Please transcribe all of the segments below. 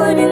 When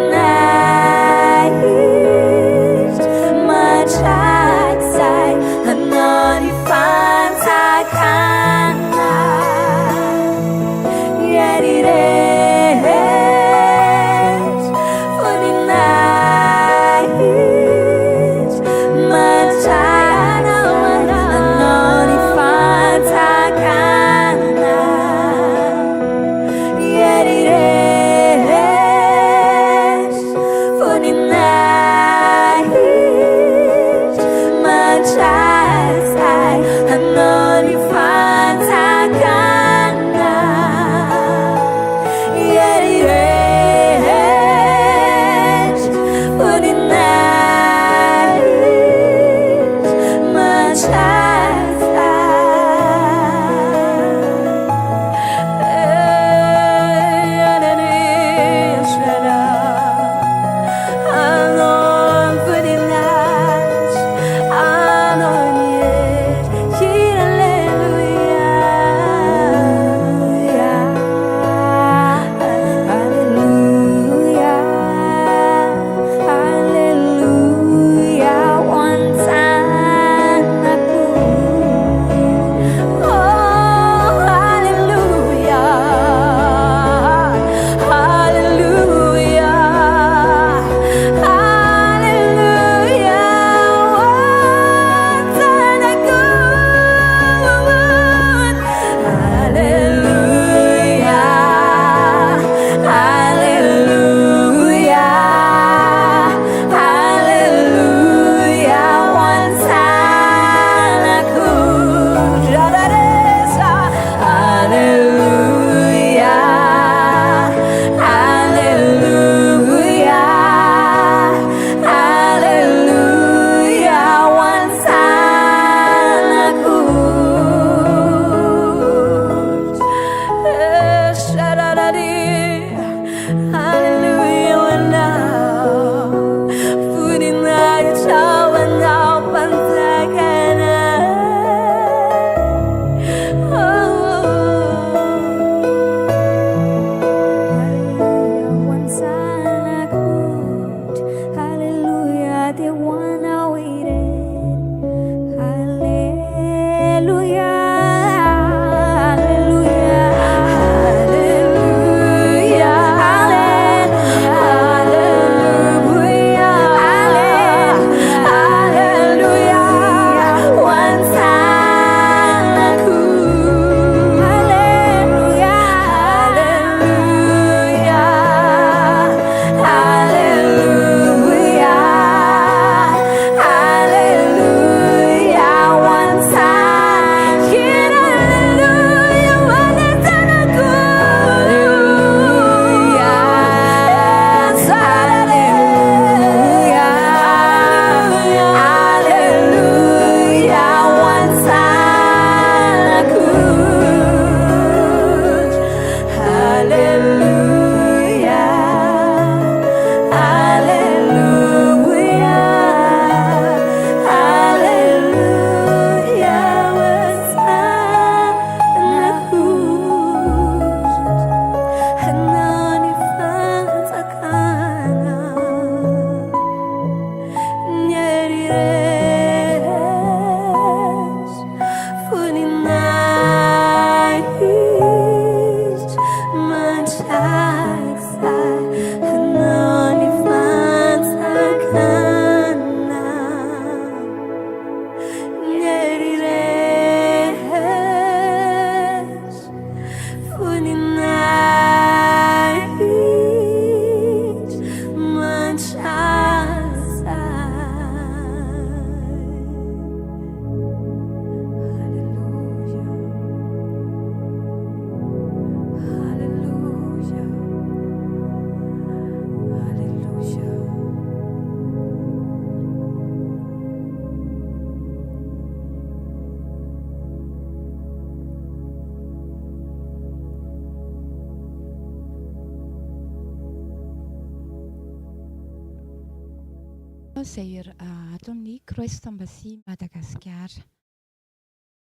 Izay ato amin'ny Christ Embassy Madagasikara.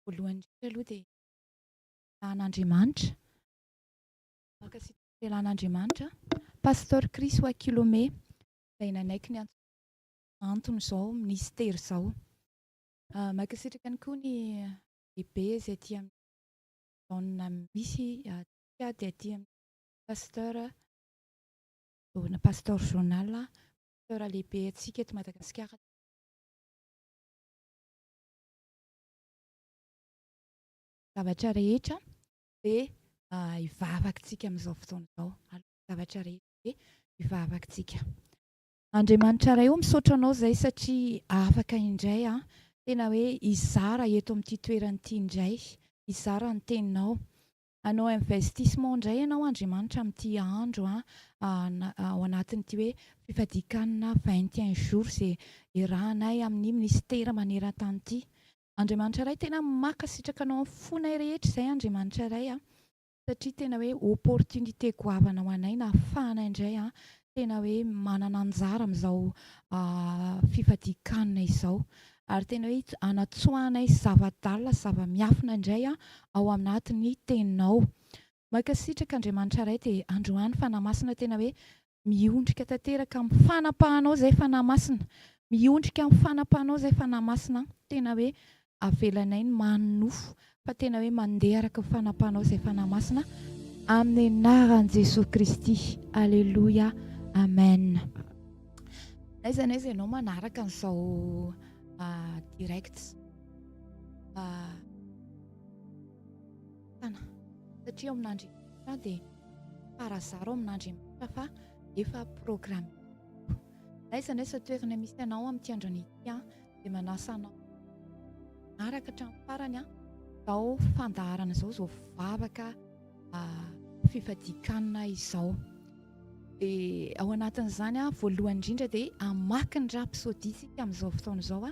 Voalohany indrindra aloha dia lahin'Andriamanitra. Mankasitraka ny lahin'Andriamanitra. Pasteur Chris Wakilome izay nanaiky ny antony izao ministera izao. Mankasitraka ihany koa ny lehibe izay aty amin'ny zaona misy dia aty amin'ny pasteur pasteur journal, pasteur lehibe atsika eto Madagasikara. Zavatra rehetra dia hivavakantsika amin'izao fotoana izao. Zavatra rehetra dia hivavakantsika. Andriamanitra iray io misaotra anao izay satria afaka indray tena hoe hizara eto amin'ity toerana ity indray, hizara ny teninao. Hanao investissement indray ianao Andriamanitra amin'ity andro ao anatin'ity hoe fifadian-kanina 21 jours izay iarahanay amin'ny ministera maneran-tany ity. Andriamanitra iray tena mankasitraka anao amin'ny fonay rehetra izay Andriamanitra iray satria tena hoe opportunité goavana ho anay na ahafahana indray tena hoe manana anjara amin'izao fifadian-kanina izao. Ary tena hoe hanatsoahanay zava-dalina, zava-miafina indray ao anatin'ny teninao. Mankasitraka Andriamanitra iray dia androany fanahy masina tena hoe miondrika tanteraka amin'ny fanapahanao izay fanahy masina. Miondrika amin'ny fanapahanao izay fanahy masina tena hoe avelanay ny manofo fa tena hoe mandeha araka ny fanapahanao izay fanahy masina amin'ny anaran'i Jesosy Kristy. Alleluia. Amen. Aiza na aiza ianao manaraka an'izao direct satria ao amin'Andriamanitra dia parazaro ao amin'Andriamanitra fa efa programme. Aiza na aiza toerana misy ianao amin'ity androany ity dia manasa anao araka hatramin'ny farany izao fandaharana izao vavaka fifadian-kanina izao. Dia ao anatin'izany voalohany indrindra dia hamaky ny rapsody isika amin'izao fotoana izao.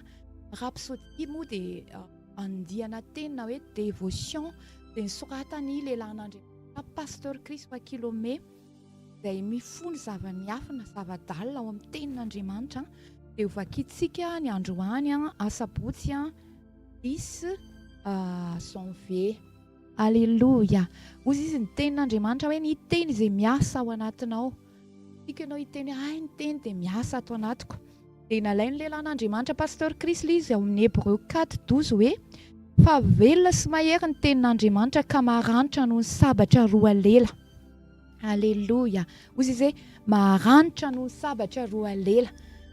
Rapsody moa dia andiana teny na hoe dévotion dia nisoratany lehilahin'Andriamanitra pasteur Chris Wakilome izay mifono zava-miafina, zava-dalina ao amin'ny tenin'Andriamanitra. Dia hovakitsika ny androany asabotsy 10 janvier. Alléluia. Ozy izy ny tenin'Andriamanitra hoe ny teny izay miasa ao anatinao. Tiako ianao hiteny ny teny dia miasa ato anatiko. Dia nalainy lehilahin'Andriamanitra pasteur Chris izy ao amin'ny Hébreu 4:12 hoe fa velona sy mahery ny tenin'Andriamanitra ka maranitra noho ny sabatra roa lela. Alléluia. Ozy izy hoe maranitra noho ny sabatra roa lela.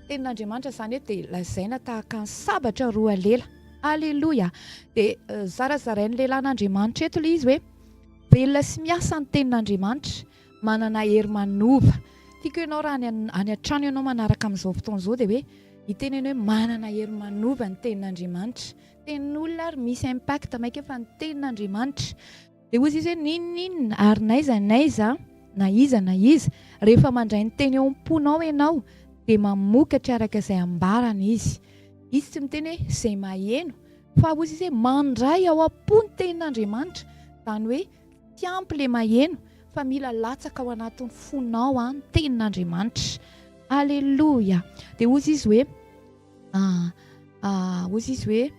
Tenin'Andriamanitra izany hoe dia lazaina tahaka ny sabatra roa lela. Alléluia. Dia zarazarain'ny lehilahin'Andriamanitra eto ilay izy hoe velona sy miasa ny tenin'Andriamanitra, manana hery manova. Tiako ianao raha any an-trano ianao manaraka amin'izao fotoana izao dia hoe hiteny hoe manana hery manova ny tenin'Andriamanitra. Tenin'olona ary misy impact maika fa ny tenin'Andriamanitra. Dia ozy izy hoe ninona ary naiza na iza rehefa mandray ny teny eo am-ponao ianao dia mamokatra araka izay ambarana izy. Izy tsy miteny hoe izay maheno fa ozy izy hoe mandray ao am-pony tenin'Andriamanitra. Izany hoe tsy ampy ilay maheno fa mila latsaka ao anatin'ny fonao ny tenin'Andriamanitra. Alléluia. Dia ozy izy hoe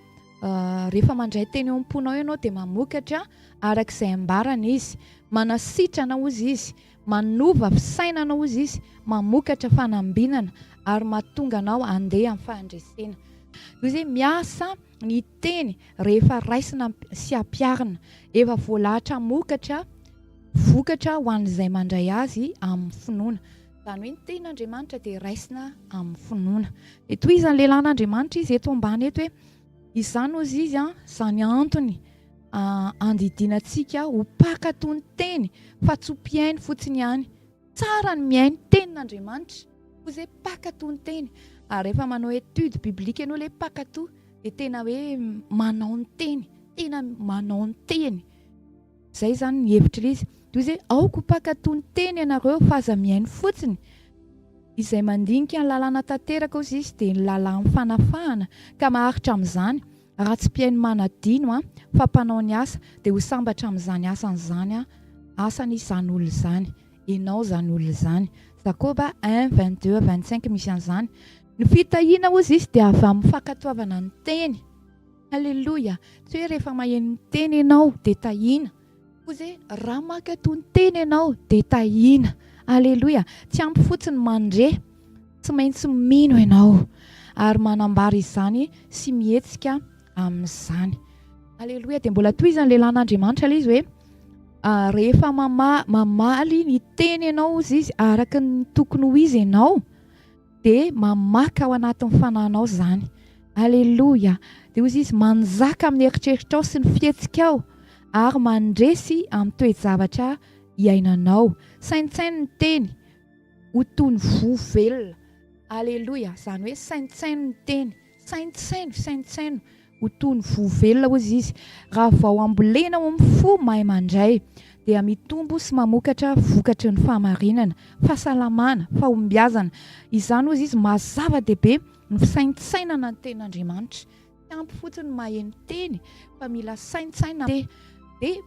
rehefa mandray teny eo am-ponao ianao dia mamokatra araka izay ambarana izy. Manasitrana ozy izy, manova fisainana ozy izy, mamokatra fanambinana ary mahatonga anao handeha amin'ny fahandresena. Ozy hoe miasa ny teny rehefa raisina sy ampiarina, efa voalahatra mokatra vokatra ho an'izay mandray azy amin'ny finoana. Izany hoe ny tenin'Andriamanitra dia raisina amin'ny finoana. Dia toy izany lehilahin'Andriamanitra izy eto ambany eto hoe izany ozy izy izany antony andidinantsika ho mpakatoy ny teny fa tsy ho mpiainy fotsiny ihany. Tsara ny miainy tenin'Andriamanitra ozy hoe mpakatoy ny teny. Ary rehefa manao étude biblique ianao ilay mpakatoy dia tena hoe manao ny teny, tena manao ny teny. Izay izany ny hevitra izy. Toy izay aoko mpakatoy ny teny ianareo fa aza miainy fotsiny. Izay mandinika ny lalàna tanteraka ozy izy dia ny lalàna fanafahana ka maharitra amin'izany raha tsy mpiainy manadino fa mpanao ny asa dia ho sambatra amin'izany asan'izany asan'izany olona izany. Ianao izany olona izany. Jakoba 1:22-25 misy an'izany. Ny fitahiana ozy izy dia avy amin'ny fankatoavana ny teny. Halleloja. Tsy hoe rehefa maheno ny teny ianao dia tahiana. Ozy raha mankatoa ny teny ianao dia tahiana. Halleloja. Tsy ampy fotsiny mandre, tsy maintsy mino ianao ary manambara izany sy mihetsika amin'izany. Halleloja. Dia mbola toy izany lehilahin'Andriamanitra ilay izy hoe rehefa mamaly ny teny ianao izy araka ny tokony ho izy ianao dia mamaka ao anatin'ny fanahinao izany. Halleloja. Dia ozy izy manjaka amin'ny eritreritrao sy ny fihetsikao ary mandresy amin'ny toe-javatra iainanao. Saintsainy ny teny ho toy ny vovelona. Halleloja. Izany hoe saintsainy ny teny, saintsainy ho toy ny vovelona ozy izy. Raha vao ambolena ao amin'ny fo mahay mandray dia mitombo sy mamokatra vokatry ny fahamarinana, fahasalamana, fahombiazana. Izany ozy izy mazava-dehibe ny fisaintsainana ny tenin'Andriamanitra. Tsy ampy fotsiny maheno teny fa mila saintsaina. Dia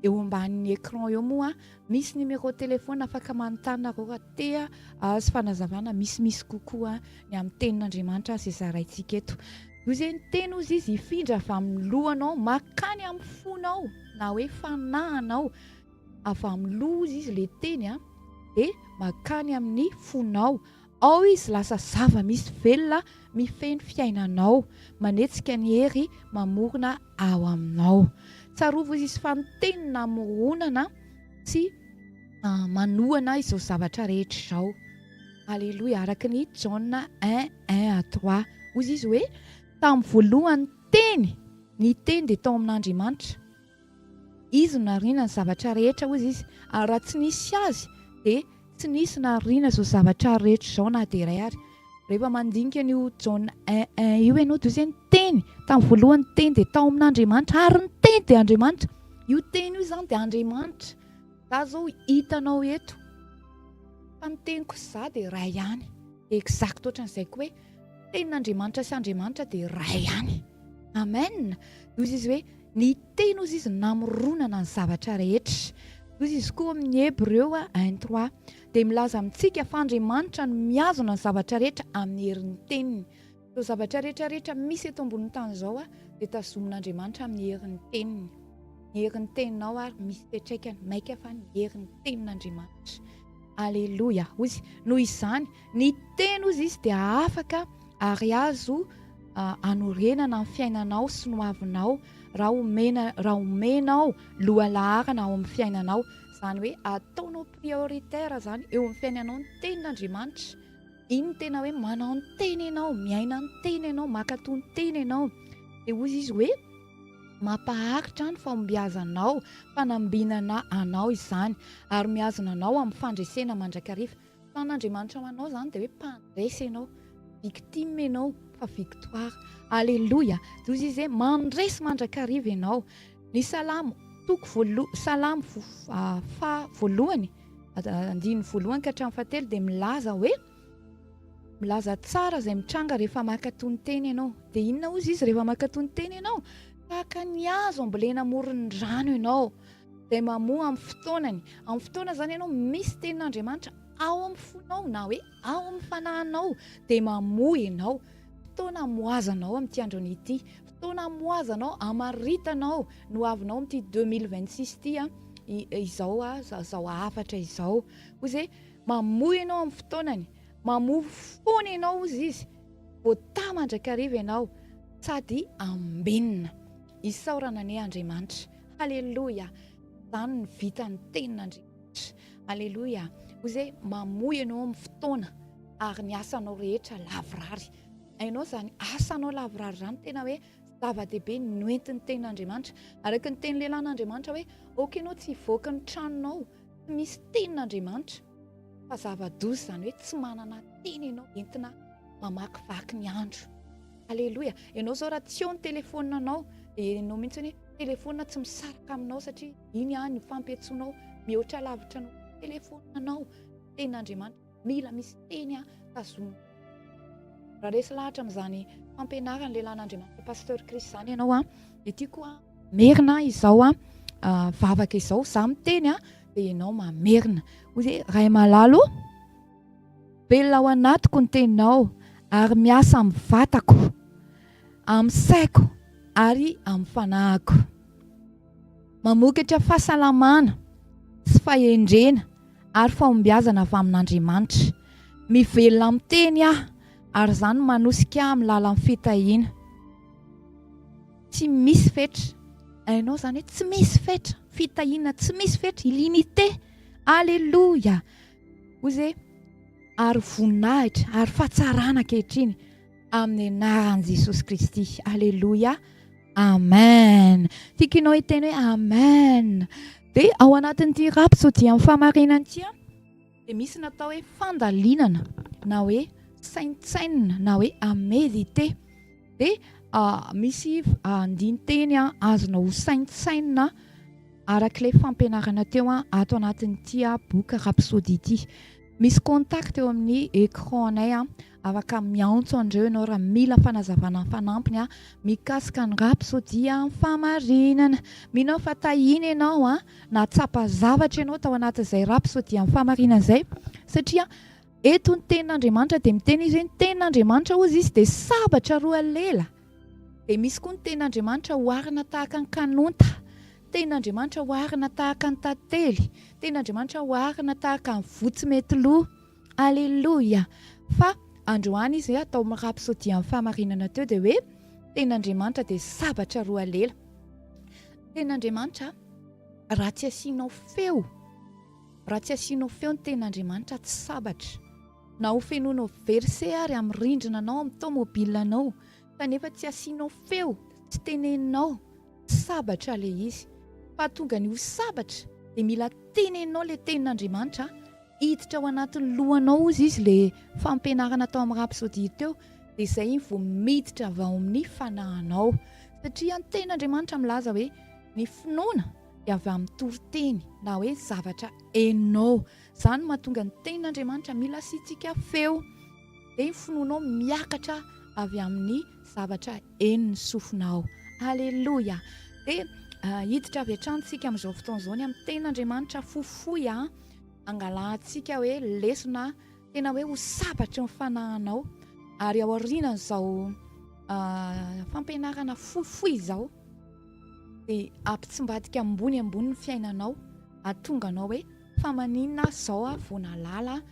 eo ambanin'ny écran eo moa misy numéro téléphone afaka manontany raha te azo fanazavana misimisy kokoa ny amin'ny tenin'Andriamanitra sy zaraintsika eto. Io izay ny teny ozy izy ifindra avy amin'ny lohanao makany amin'ny fonao na hoe fanahinao. Avy amin'ny loha izy ilay teny dia makany amin'ny fonao. Ao izy lasa zava-misy velona mifeny fiainanao, manetsika ny hery mamorona ao aminao. Tsarovo izy fa ny teny namoronana sy manohana izao zavatra rehetra izao. Halleloja. Araka ny Jean 1:1-3 ozy izy hoe tamin'ny voalohany ny teny dia tao amin'Andriamanitra. Izy nariana ny zavatra rehetra ozy izy. Ary raha tsy nisy azy dia tsy nisy nariana izao zavatra rehetra izao na dia iray ary. Rehefa mandinika n'io Jean 1:1 io ianao dia izay ny teny. Tamin'ny voalohany ny teny dia tao amin'Andriamanitra ary ny teny dia Andriamanitra. Io teny io izany dia Andriamanitra. Za zao hitanao eto. Fa ny teniko za dia iray ihany. Exact ohatran'izay koa hoe tenin'Andriamanitra sy Andriamanitra dia iray ihany. Amen. Izy izy hoe ny teny ozy izy namoronana ny zavatra rehetra. Izy izy koa amin'ny Hébreu 1:3 dia milaza amintsika fa Andriamanitra no miazona ny zavatra rehetra amin'ny herin'ny teniny. Ireo zavatra rehetrarehetra misy eto ambonin'ny tany izao dia tazomin'Andriamanitra amin'ny herin'ny teniny. Ny herin'ny teninao ary misy fiantraikany maika fa ny herin'ny tenin'Andriamanitra. Halleloja. Ozy noho izany ny teny ozy izy dia afaka ary azo anorenana amin'ny fiainanao sy no avinao raha omenao lohalaharana ao amin'ny fiainanao. Izany hoe ataonao prioritaire zany eo amin'ny fiainanao ny tenin'Andriamanitra. Iny ny tena hoe manao ny teny ianao, miaina ny teny ianao, mankatoa ny teny ianao. Dia ozy izy hoe mampaharitra ny fahombiazanao, fanambinana anao izany ary miazona anao amin'ny fandresena mandrakariva. Tan'Andriamanitra ho anao izany dia hoe mpandresy ianao, victime ianao fa victoire. Halleloja. Dia ozy izy hoe mandresy mandrakariva ianao. Ny salamo salamo voalohany andiny voalohany ka hatramin'ny fahatelo dia milaza tsara izay mitranga rehefa mankatoa ny teny ianao. Dia inona ozy izy rehefa mankatoa ny teny ianao? Tahaka ny hazo ambolena amoron'ny rano ianao dia mamoa amin'ny fotoanany. Amin'ny fotoana izany ianao misy tenin'Andriamanitra ao amin'ny fonao na hoe ao amin'ny fanahinao dia mamoa ianao. Fotoana moazanao amin'ity androny ity. Fotoana moazanao amaritanao no avinao amin'ity 2026 ity izao afatra izao. Ozy mamoa ianao amin'ny fotoanany, mamoa fony ianao ozy izy. Voata mandrakariva ianao sady ambinina. Isaorana ny Andriamanitra. Halleloja. Izany ny vitan'ny tenin'Andriamanitra. Halleloja. Ozy mamoa ianao amin'ny fotoana ary ny asanao rehetra lavrary. Hainao izany asanao lavrary izany tena hoe zava-dehibe noentin'ny tenin'Andriamanitra. Araka ny teny lehilahin'Andriamanitra hoe okanao tsy hivoaka ny tranonao tsy misy tenin'Andriamanitra. Fa zava-doza izany hoe tsy manana teny ianao entina mamakivaky ny andro. Halleloja. Ianao zao raha tsy eo ny telefoninanao dia ianao mihitsy hoe telefona tsy misaraka aminao satria iny ny fampiantsoanao mihoatra lavitra anao telefoninanao. Tenin'Andriamanitra mila misy teny tazomina. Raha resy lahatra amin'izany fampianarana lehilahin'Andriamanitra pasteur Christ izany ianao dia tiako merina izao vavaka izao za miteny dia ianao mamerina. Ozy ray malalo velona ao anatiko ny teninao ary miasa amin'ny vatako, amin'ny saiko ary amin'ny fanahiko. Mamokatra fahasalamana sy fahendrena ary fahombiazana avy amin'Andriamanitra. Mivelona amin'ny teny aho ary izany manosika amin'ny lalan'ny fitahiana. Tsy misy fetra. Hainao izany hoe tsy misy fetra. Fitahiana tsy misy fetra. Illimité. Alléluia. Hoy ary voninahitra ary fahatsarana ankehitriny amin'ny anaran'i Jesosy Kristy. Alléluia. Amen. Tianao hiteny hoe amen. Dia ao anatin'ity rapsody amin'ny fahamarinana ity dia misy natao hoe fandalinana na hoe saintsaina na hoe améditer. Dia misy andin-teny azonao ho saintsaina arak'ilay fampianarana teo ato anatin'ity boky rapsody ity. Misy contact eo amin'ny écranay afaka miantso andreo ianao raha mila fanazavana fanampiny mikasika ny rapsody amin'ny fahamarinana. Minao fa tahiny ianao na tsapa zavatra ianao tao anatin'izay rapsody amin'ny fahamarinana izay, satria eto ny tenin'Andriamanitra dia miteny izy hoe ny tenin'Andriamanitra hozy izy dia sabatra roa lela. Dia misy koa ny tenin'Andriamanitra oharina tahaka ny kanonta, tenin'Andriamanitra oharina tahaka ny tantely, tenin'Andriamanitra oharina tahaka ny votsimetilo. Alléluia. Fa androany izy atao amin'ny rapsody amin'ny fahamarinana teo dia hoe tenin'Andriamanitra dia sabatra roa lela. Tenin'Andriamanitra raha tsy asianao feo, raha tsy asianao feo ny tenin'Andriamanitra tsy sabatra. Na ho fenoanao verset ary amin'ny rindrinanao, amin'ny tomobilanao, kanefa tsy asianao feo, tsy teneninao, sabatra ilay izy. Fa tonga ny ho sabatra dia mila teneninao ilay tenin'Andriamanitra, hiditra ao anatin'ny lohanao izy ilay fampianarana tao amin'ny rapsody teo, dia izay vao miditra avy ao amin'ny fanahinao. Satria ny tenin'Andriamanitra milaza hoe ny finoana dia avy amin'ny toriteny na hoe zavatra heninao. Izany mahatonga ny tenin'Andriamanitra mila asiantsika feo. Dia ny finoanao miakatra avy amin'ny zavatra heniny sofinao. Alléluia. Dia hiditra avy hatranintsika amin'izao fotoana izao amin'ny tenin'Andriamanitra fohifohy angalantsika hoe lesona tena hoe ho sabatra ny fanahinao. Ary ao aorianan'izao fampianarana fohifohy izao dia ampitsimbadika ambony ny fiainanao, ahatonganao hoe fa maninona izao vao nalala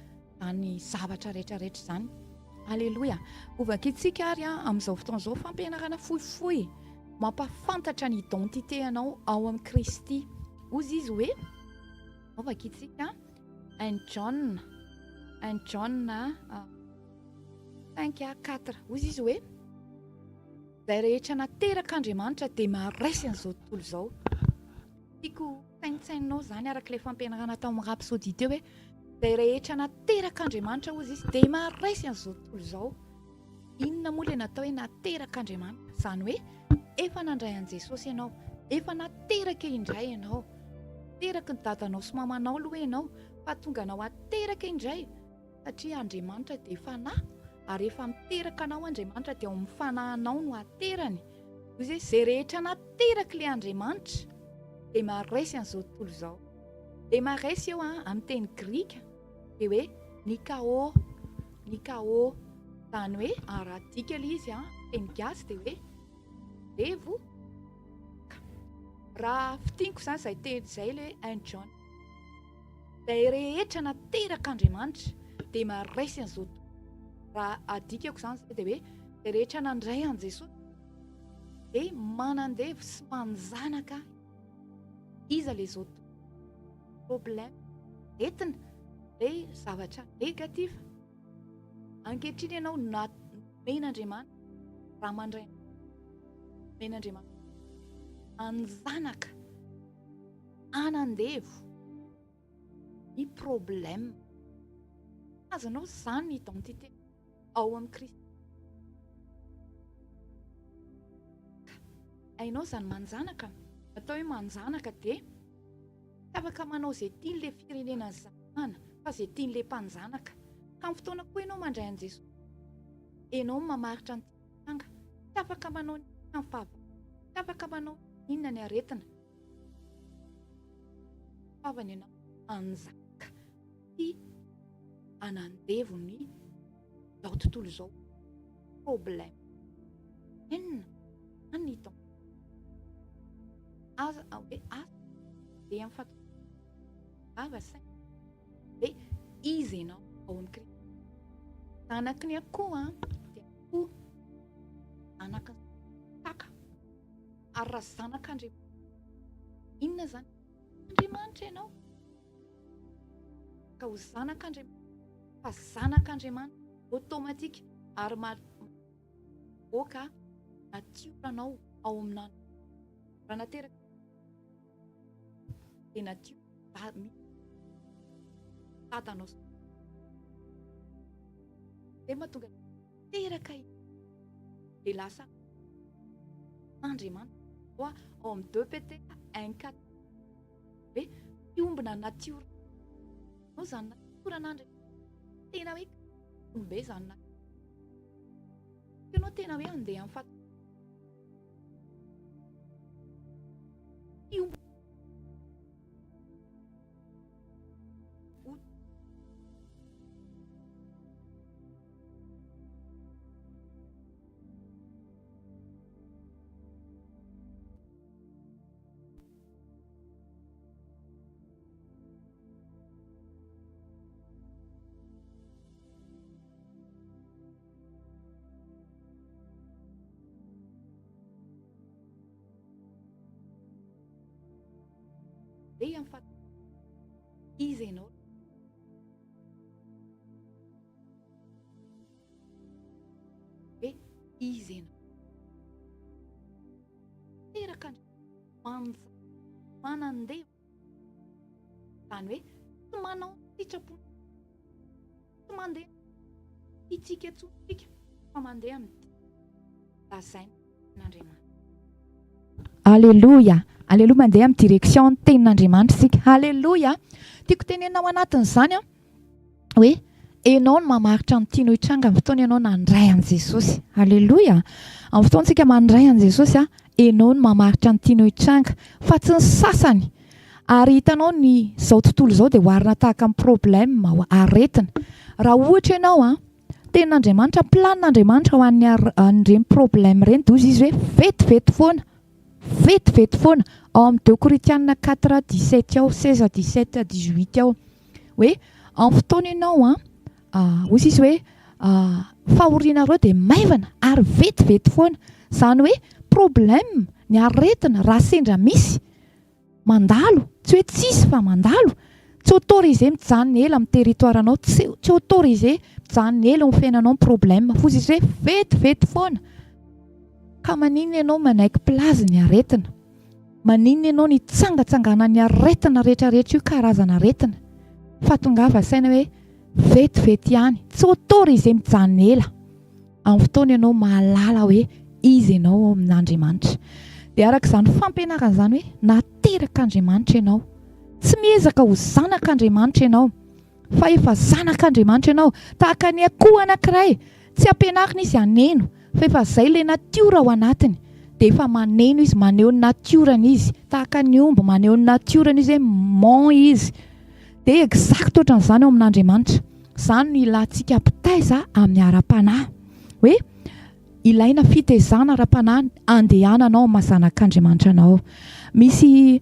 ny zavatra rehetrarehetra izany. Alléluia. Ovakitsika ary amin'izao fotoana izao fampianarana fohifohy mampafantatra ny identité anao ao amin'ny Kristy. Hozy izy hoe ovakitsika 1 John 5:4. Hozy izy hoe izay rehetra nateraka Andriamanitra dia maharaisy an'izao tontolo izao. Tiako saintsainao izany arak'ilay fampianarana tao amin'ny rapsody teo hoe izay rehetra nateraka Andriamanitra hozy izy dia maharaisy an'izao tontolo izao. Inona moa ilay natao hoe nateraka Andriamanitra? Izany hoe efa nandray an'i Jesosy ianao, efa nateraka indray ianao, teraka ny dadanao sy mamanao aloha ianao, fa tonga anao ateraka indray satria Andriamanitra dia fanahy, ary efa miteraka anao Andriamanitra dia ao amin'ny fanahinao no aterany. Hoy izay rehetra nateraka ilay Andriamanitra dia maharaisy an'izao tontolo izao. Dia maharaisy eo amin'ny teny grika dia hoe nikao, izany hoe raha dika ilay izy teny gasy dia hoe devo. Raha fitianiko izany izay teny izay ilay 1 John. Izay rehetra nateraka Andriamanitra dia maharaisy an'izao tontolo. Raha adikako izany dia hoe izay rehetra nandray an'i Jesosy dia manandevy sy manjanaka iza ilay zao problème entina ilay zavatra negativa. Ankehitriny ianao men'Andriamanitra raha mandray men'Andriamanitra anjanaka anandevo ny problème. Azanao izany ny identité ao amin'ny Kristy. Hainao izany manjanaka, atao hoe manjanaka dia tsy afaka manao izay tian'ilay firenena zanana fa izay tian'ilay mpanjanaka. Ka amin'ny fotoana koa ianao mandray an'i Jesosy, ianao mamaritra ny titanga, tsy afaka manao ny fahavalo, tsy afaka manao inona ny aretina. Favany ianao anjanaka. anandevo ny zao tontolo zao problème enina anitao aza hoe asa de amin'ny vava saina de izy ianao ao amin'ny Kristy. Zanaky ny akoho dia akoho zanaky saka ary raha zanak'Andriamanitra inona zany Andriamanitra ianao ka ho zanak'Andriamanitra fa zanak'Andriamanitra automatique ary maboaka natioranao ao amin'any raha nateraka de natiora tatanao de mahatonga teraka de lasa Andriamanitra ao amin'ny 2 Pétera 1:4 hoe fiombona natiora no zany natioran'Andriamanitra tena hoe be zany ianao tena hoe andeha amin'ny fiombona de amin'ny izy ianao hoe izy ianao teraka manandeha zany hoe tsy manao sitrapony tsy mandeha itsika tsika fa mandeha amin'ny lazaina n'Andriamanitra. Alléluia. Alléluia, mandeha amin'ny direction tenin'Andriamanitra sika. Alléluia. Tiako tenenao anatin'izany hoe ianao no mamaritra ny tianao hitranga amin'ny fotoana ianao nandray an' Jesosy. Alléluia. Amin'ny fotoantsika mandray an' Jesosy ianao no mamaritra ny tianao hitranga fa tsy ny sasany. Ary hitanao ny zao tontolo zao dia hoarina tahaka amin'ny problème aretina. Raha ohatra ianao tenin'Andriamanitra, planin'Andriamanitra ho an'ireny problème ireny dia izy hoe vetivety foana. Vetivety foana ao amin'ny 2 Corinthiens 4:17 ao 16-17-18 ao hoe amin'ny fotoana ianao hozy izy hoe fahorianareo dia maivana ary vetivety foana, zany hoe problème ny aretina raha sendra misy mandalo, tsy hoe tsisy fa mandalo, tsy autorisé mijanona ela amin'ny territoiranao, tsy autorisé mijanona ela amin'ny fiainanao ny problème fa izy hoe vetivety foana. Ka maninona ianao manaiky plazy ny aretina? Maninona ianao ny tsangatsangana ny aretina rehetrarehetra io karazana aretina? Fa tongava saina hoe vetivety ihany, tsy autorisé mijanona ela. Amin'ny fotoana ianao mahalala hoe izy ianao amin'Andriamanitra. Dia araka izany fampianarana izany hoe naterak'Andriamanitra ianao. Tsy miezaka ho zanak'Andriamanitra ianao fa efa zanak'Andriamanitra ianao. Tahaka ny akoho anankiray, tsy ampianarina izy haneno fa efa izay ilay natiora ao anatiny dia efa maneno izy, maneho ny natiorany izy. Tahaka ny omby maneho ny natiorany izy hoe mon izy. Dia exact ohatran'izany ao amin'Andriamanitra. Izany no ilantsika mpitaiza amin'ny ara-panahy hoe ilaina fitaizana ara-panahy andehananao amin'ny mahazanak'Andriamanitra anao. Misy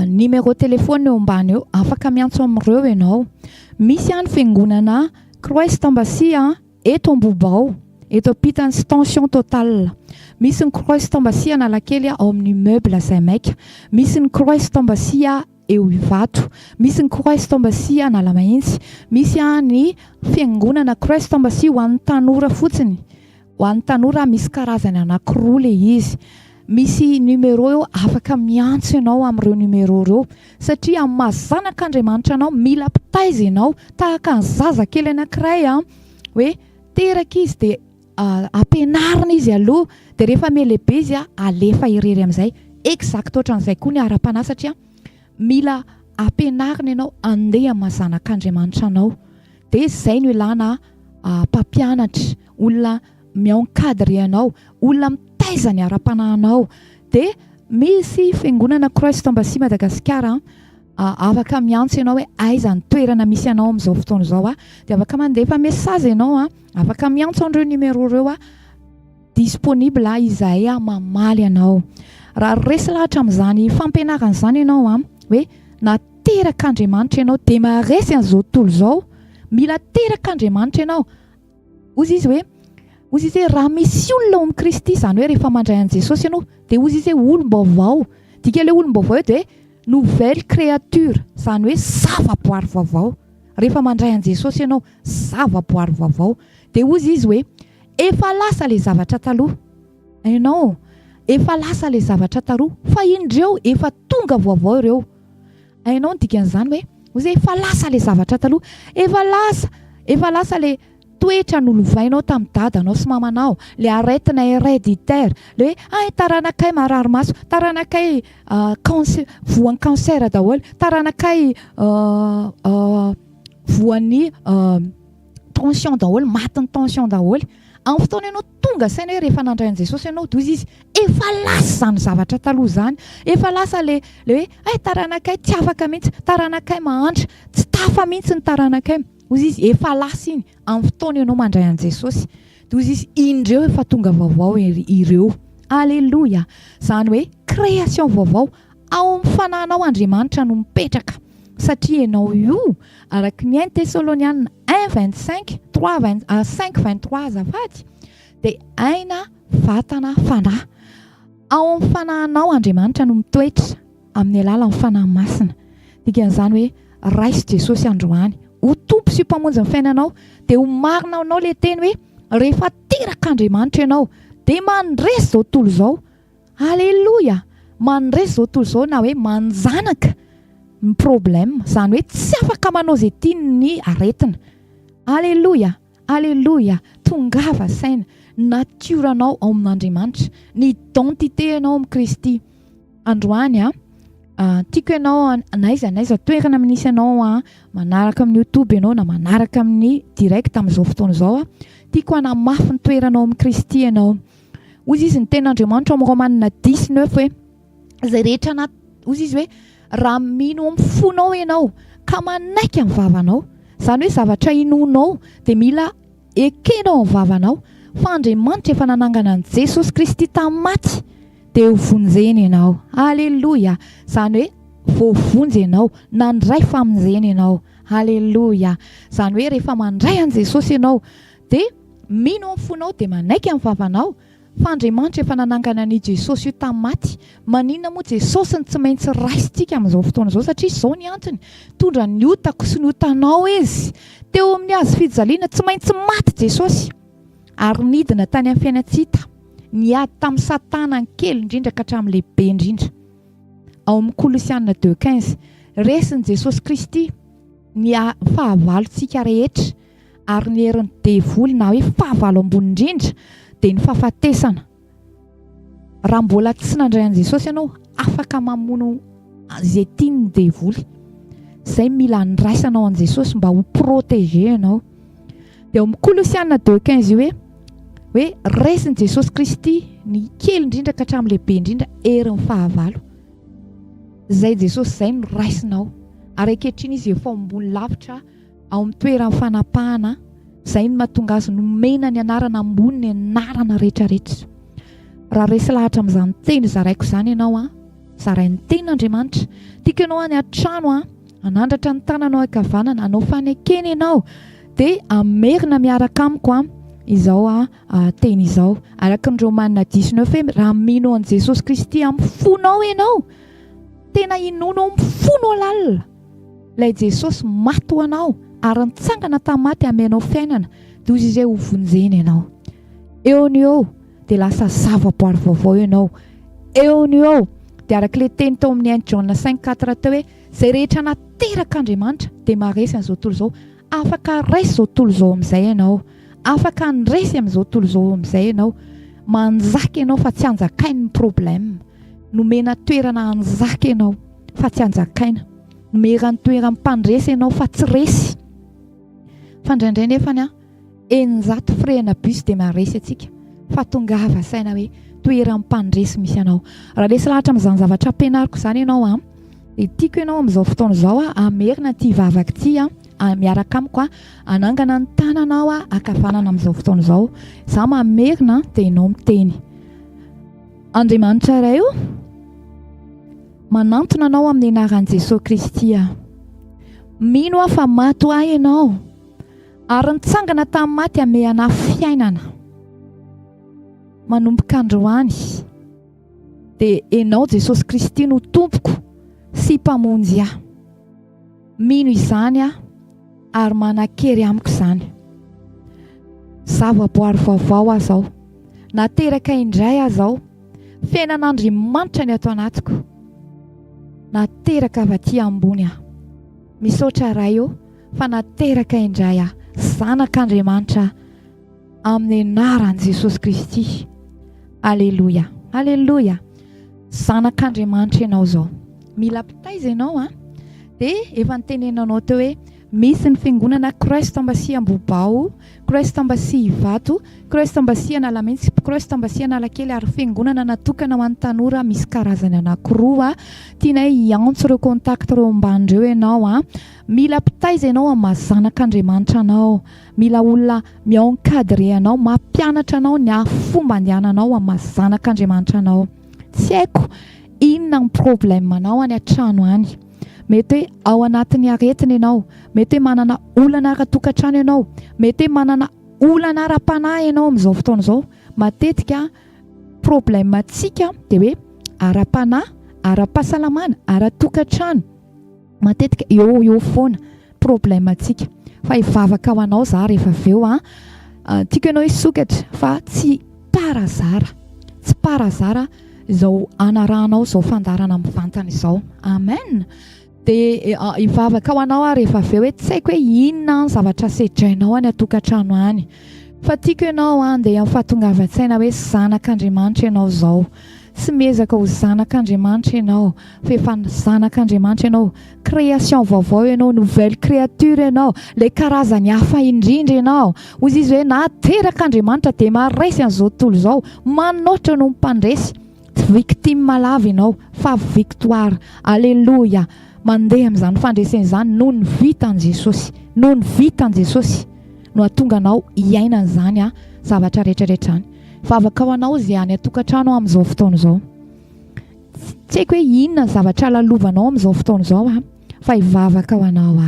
numéro téléphone eo ambany eo, afaka miantso amin'ireo ianao. Misy ny fiangonana Christ Embassy eto Ambobao, eto ampitany Tension Totale. Misy ny Christ Embassy Analakely ao amin'ny immeuble Saint-Mec. Misy ny Christ Embassy eo Ivato. Misy ny Christ Embassy Analamahintsy. Misy ny fiangonana Christ Embassy ho an'ny tanora fotsiny. Ho an'ny tanora misy karazany anankiroa ilay izy. Misy numéro eo afaka miantso ianao amin'ireo numéro ireo satria amin'ny mahazanak'Andriamanitra anao mila mpitaiza ianao tahaka ny zazakely anankiray hoe teraka izy dia ampianarina izy aloha dia rehefa mialehibe izy alefa irery amin'izay. Exact ohatran'izay koa ny ara-panahy satria mila ampianarina ianao andeha amin'ny mahazanak'Andriamanitra anao. Dia izay no ilana mpampianatra, olona miankadre anao, olona mitaiza ny ara-panahinao. Dia misy fiangonana Christ Embassy Madagasikara afaka miantso ianao hoe aiza ny toerana misy anao amin'izao fotoana izao dia afaka mandefa message ianao afaka miantso an'ireo numéro ireo disponible izahay mamaly anao. Raha resy lahatra amin'izany fampianarana izany ianao hoe nateraka Andriamanitra ianao dia maresy an'izao tontolo izao, mila teraka Andriamanitra ianao. Ozy izy hoe raha misy olona ao amin'ny Kristy, izany hoe rehefa mandray an'i Jesosy ianao dia ozy izy hoe olom-baovao. Dika ilay olom-baovao eo dia nouvelle créature, izany hoe zava-boary vaovao. Rehefa mandray an'i Jesosy ianao, zava-boary vaovao. Dia ozy izy hoe efa lasa ilay zavatra taloha. Hainao, efa lasa ilay zavatra taloha, fa indreo efa tonga vaovao ireo. Hainao ny dikan'izany hoe ozy efa lasa ilay zavatra taloha, efa lasa ilay toetra nolovainao tamin'ny dadanao sy mamanao, ilay aretina héréditaire, ilay hoe taranakay marary maso, taranakay voan'ny cancer daholo, taranakay voan'ny tension daholo, matin'ny tension daholo. Amin'ny fotoana ianao tonga saina hoe rehefa nandray an'i Jesosy ianao dia ozy izy efa lasa izany zavatra taloha izany, efa lasa le hoe taranakay tsy afaka mihitsy, taranakay mahantra, tsy tafa mihitsy ny taranakay. Ozy izy efa lasa iny amin'ny fotoana ianao mandray an'i Jesosy. Dia ozy izy indreo efa tonga vaovao ireo. Alléluia. Izany hoe création vaovao ao amin'ny fanahinao Andriamanitra no mipetraka. Satria ianao io araka ny 1 Thessalonianina 1:25, 5:23 azafady, dia aina vatana fanahy. Ao amin'ny fanahinao Andriamanitra no mitoetra amin'ny alalan'ny fanahy masina. Dikan'izany hoe raisy Jesosy androany, ho tompo sy mpamonjy ny fiainanao, dia ho marina anao ilay teny hoe rehefa teraka Andriamanitra ianao dia mandresy izao tontolo izao. Alléluia. Mandresy izao tontolo izao na hoe manjanaka ny problème, izany hoe tsy afaka manao izay tiany ny aretina. Alléluia. Alléluia. Tongava saina natioranao ao amin'Andriamanitra, ny identité anao amin'ny Kristy. Androany tiako ianao naiza toerana misy ianao manaraka amin'ny YouTube ianao na manaraka amin'ny direct amin'izao fotoana izao tiako hanamafy ny toeranao amin'ny Kristy ianao. Ozy izy ny ten'Andriamanitra amin'ny Romanina 19 hoe izay rehetra ozy izy hoe raha mino amin'ny fonao ianao ka manaiky amin'ny vavanao, izany hoe zavatra inonao dia mila ekenao amin'ny vavanao, fa Andriamanitra efa nanangana an'i Jesosy Kristy tamin'ny maty dia ho vonjeny ianao. Alléluia. Izany hoe voavonjy ianao, nandray famonjena ianao. Alléluia. Izany hoe rehefa mandray an'i Jesosy ianao dia mino amin'ny fonao dia manaiky amin'ny vavanao, fa Andriamanitra efa nanangana an'i Jesosy io tamin'ny maty. Maninona moa Jesosy ny tsy maintsy raisitsika amin'izao fotoana izao, satria izao ny antony, tondra ny otako sy ny otanao izy teo amin'ny hazo fijaliana, tsy maintsy maty Jesosy ary nidina tany amin'ny fiainantsika, niady tamin'ny Satana ny kely indrindra ka hatramin'ny lehibe indrindra. Ao amin'ny Kolosianina 2:15 resin'i Jesosy Kristy ny fahavalontsika rehetra ary ny herin'ny devoly na hoe fahavalo ambony indrindra dia ny fahafatesana. Raha mbola tsy nandray an'i Jesosy ianao, afaka mamono izay tiany devoly. Izay mila andraisanao an'i Jesosy mba ho protégé ianao. Dia ao amin'ny Kolosianina 2:15 hoe resin'i Jesosy Kristy ny kely indrindra ka hatramin'ny lehibe indrindra herin'ny fahavalo. Izay Jesosy izay no raisinao. Ary ankehitriny izy efa ambony lavitra ao amin'ny toeran'ny fanapahana, izay no mahatonga azy nomena ny anarana ambony ny anarana rehetrarehetra. Raha resy lahatra amin'izany teny zaraiko izany ianao zarain'ny tenin'Andriamanitra. Tiako ianao any an-trano anandratra ny tananao ankavanana, anao fanekena ianao dia amerina miaraka amiko izao teny izao araka ny Romanina 19 hoe raha mino an'i Jesosy Kristy amin'ny fonao ianao, tena inono amin'ny fonao lalina ilay Jesosy maty ho anao ary nitsangana tamin'ny maty amenao fiainana, dia ozy izay ho vonjeny ianao. Eo ny eo dia lasa zava-boary vaovao ianao. Eo ny eo dia araka ilay teny tao amin'ny 1 John 5:4 teo hoe izay rehetra nateraka Andriamanitra dia maharesy an'izao tontolo izao, afaka resy izao tontolo izao amin'izay ianao, afaka andresy amin'izao tontolo izao amin'izay ianao. Manjaka ianao fa tsy anjakainy ny problème, nomena toerana anjaka ianao fa tsy anjakaina, nomena toerana mpandresy ianao fa tsy resy. Fa indraindray nefany eninjato frena bus dia maharesy atsika, fa tongava saina hoe toerana mpandresy misy ianao. Raha lesy lahatra amin'izany zavatra ampianariko izany ianao Tiako ianao amin'izao fotoana izao amerina ty vavaka ty miaraka amiko anangana ny tananao akafanana amin'izao fotoana izao. Za mamerina dia ianao miteny. Andriamanitra iray io manantona anao amin'ny anaran'i Jesosy Kristy mino fa maty ho ahy ianao ary nitsangana tamin'ny maty ame ana fiainana manomboka androany dia ianao Jesosy Kristy no tompoko sy mpamonjy ahy. Mino izany ary manan-kery amiko izany. Zava-boary vaovao aho zao, nateraka indray aho zao, fiainan'Andriamanitra ny ato anatiko, nateraka avy aty ambony aho. Misaotra ray eo fa nateraka indray aho, zanak'Andriamanitra amin'ny anaran'i Jesosy Kristy. Alleluia, alleluia. Zanak'Andriamanitra ianao zao. Mila pitaiza ianao dia efa nitenenanao teo hoe misy ny fiangonana Krista Ambasiam-Bobao, Krista Ambasivato, Krista Ambasian'Alamentsy, Krista Ambasian'Alakely ary fiangonana natokana ho an'ny tanora misy karazany anankiroa. Tianay hiantso ireo kontakta ireo ambandreo ianao mila pitaiza ianao amin'ny zanak'Andriamanitra anao. Mila olona mi-encadrer anao, mampianatra anao ny fomba andehananao amin'ny zanak'Andriamanitra anao. Tsy haiko inona ny problème anao any an-trano any. Mety hoe ao anatin'ny aretina ianao, mety hoe manana olana ara-tokantrano ianao, mety hoe manana olana ara-panahy ianao amin'izao fotoana izao. Matetika problème antsika dia hoe ara-panahy, ara-pahasalamana, ara-tokantrano. Matetika eo foana problème antsika. Fa hivavaka ho anao za rehefa avy eo tiako ianao hisokatra fa tsy parazara. Tsy parazara izao anarahanao izao fandarana amin'ny vantana izao. Amen. Dia hivavaka ho anao rehefa avy eo hoe tsy haiko hoe inona ny zavatra sedrainao any an-tokantrano any. Fa tiako ianao andeha amin'ny fahatongavan-tsaina hoe zanak'Andriamanitra ianao izao. Tsy miezaka ho zanak'Andriamanitra ianao, fa efa zanak'Andriamanitra ianao. Création vaovao ianao, nouvelle créature ianao, le karazany hafa indrindra ianao. Hozy izy hoe naterak'Andriamanitra dia maraisy an'izao tontolo izao, manoatra no mpandresy. Victime malava ianao, fa victoire. Alleluia. Mandeha amin'izany fandresena izany noho ny vitan'i Jesosy, noho ny vitan'i Jesosy no ahatonga anao hiaina an'izany zavatra rehetrarehetra any. Vavaka ho anao izay any an-tokantrano amin'izao fotoana izao. Tsy haiko hoe inona ny zavatra lalovanao amin'izao fotoana izao fa hivavaka ho anao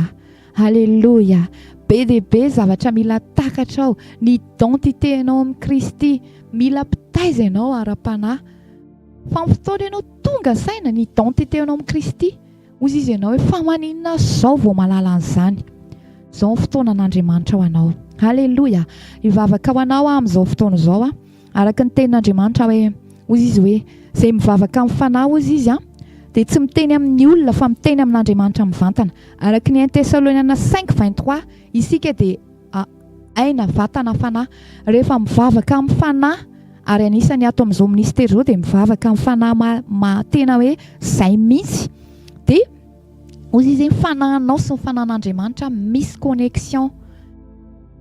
Alleluia. Be dia be zavatra mila takatra ao, ny identité anao amin'ny Kristy, mila pitaiza ianao ara-panahy. Fa amin'ny fotoana ianao tonga saina ny identité anao amin'ny Kristy. Hozy izy ianao hoe fa maninona izao vao mahalala an'izany. Izao ny fotoana an'Andriamanitra ho anao. Alleluia. Hivavaka ho anao amin'izao fotoana izao araka ny tenin'Andriamanitra hoe hozy izy hoe izay mivavaka amin'ny fanahy hozy izy dia tsy miteny amin'ny olona fa miteny amin'Andriamanitra mivantana. Araka ny 1 Thessaloniana 5:23 isika dia aina vatana fanahy. Rehefa mivavaka amin'ny fanahy ary anisany ato amin'izao ministera izao dia mivavaka amin'ny fanahy tena hoe izay mihitsy. Dia hozy izy ny fanahinao sy ny fanahin'Andriamanitra misy connexion.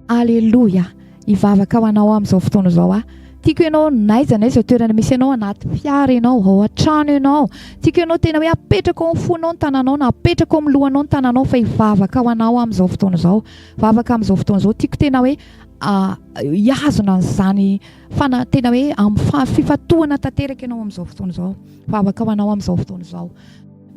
Alleluia. Hivavaka ho anao amin'izao fotoana izao tiako ianao naiza naiza toerana misy ianao, anaty fiara ianao, ao an-trano ianao. Tiako ianao tena hoe apetraka ao amin'ny fonao ny tananao na apetraka ao amin'ny lohanao ny tananao fa hivavaka ho anao amin'izao fotoana izao. Vavaka amin'izao fotoana izao tiako tena hoe hiazona an'izany tena hoe amin'ny fifatohana tanteraka ianao amin'izao fotoana izao. Vavaka ho anao amin'izao fotoana izao.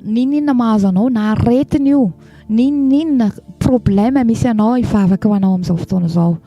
Ninona mahazo anao na aretina io, ninona problème misy anao hivavaka ho anao amin'izao fotoana izao.